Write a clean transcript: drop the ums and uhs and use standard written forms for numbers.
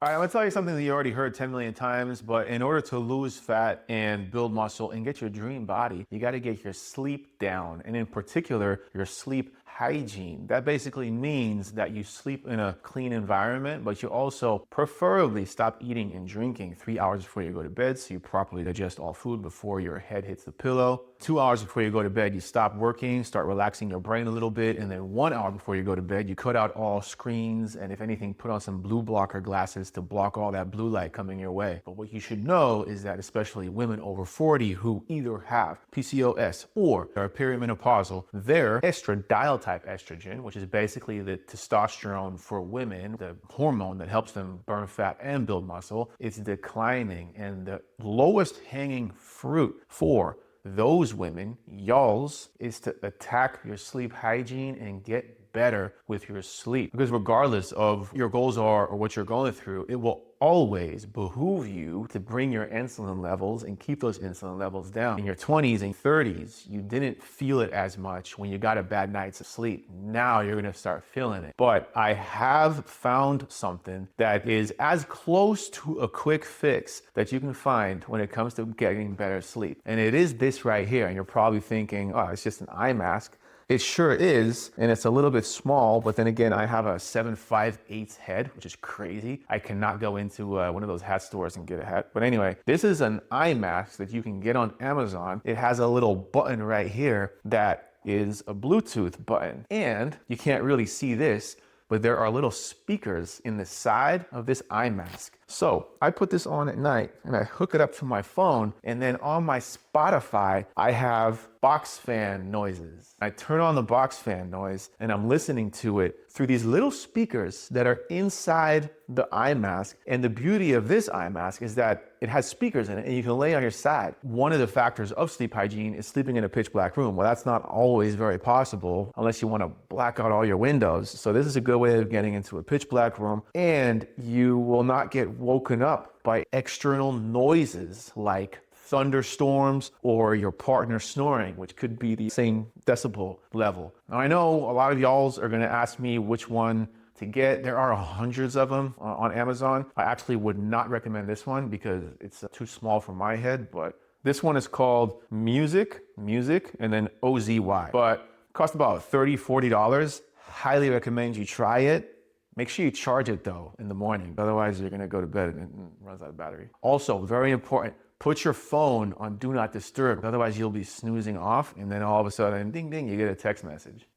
All right, I'm gonna tell you something that you already heard 10 million times, but in order to lose fat and build muscle and get your dream body, you gotta get your sleep down, and in particular, your sleep hygiene. That basically means that you sleep in a clean environment, but you also preferably stop eating and drinking 3 hours before you go to bed so you properly digest all food before your head hits the pillow. 2 hours before you go to bed, you stop working, start relaxing your brain a little bit, and then 1 hour before you go to bed, you cut out all screens, and if anything, put on some blue blocker glasses to block all that blue light coming your way. But what you should know is that especially women over 40 who either have PCOS or are perimenopausal, their estradiol type estrogen, which is basically the testosterone for women, the hormone that helps them burn fat and build muscle, is declining. And the lowest hanging fruit for those women, y'all's, is to attack your sleep hygiene and get better with your sleep. Because regardless of your goals are or what you're going through, it will always behoove you to bring your insulin levels and keep those insulin levels down. In your 20s and 30s, you didn't feel it as much when you got a bad night's sleep. Now you're gonna start feeling it. But I have found something that is as close to a quick fix that you can find when it comes to getting better sleep. And it is this right here. And you're probably thinking, oh, it's just an eye mask. It sure is, and it's a little bit small, but then again, I have a 7.5/8 head, which is crazy. I cannot go into one of those hat stores and get a hat. But anyway, this is an eye mask that you can get on Amazon. It has a little button right here that is a Bluetooth button. And you can't really see this, but there are little speakers in the side of this eye mask. So I put this on at night and I hook it up to my phone, and then on my Spotify, I have box fan noises. I turn on the box fan noise and I'm listening to it through these little speakers that are inside the eye mask. And the beauty of this eye mask is that it has speakers in it and you can lay on your side. One of the factors of sleep hygiene is sleeping in a pitch black room. Well, that's not always very possible unless you want to black out all your windows. So this is a good way of getting into a pitch black room, and you will not get woken up by external noises like thunderstorms or your partner snoring, which could be the same decibel level. Now, I know a lot of y'alls are going to ask me which one to get. There are hundreds of them on Amazon. I actually would not recommend this one because it's too small for my head, but this one is called Music, and then OZY. But it costs about $30-$40. Highly recommend you try it. Make sure you charge it though in the morning. Otherwise, you're gonna go to bed and it runs out of battery. Also, very important, put your phone on Do Not Disturb. Otherwise, you'll be snoozing off and then all of a sudden, ding, ding, you get a text message.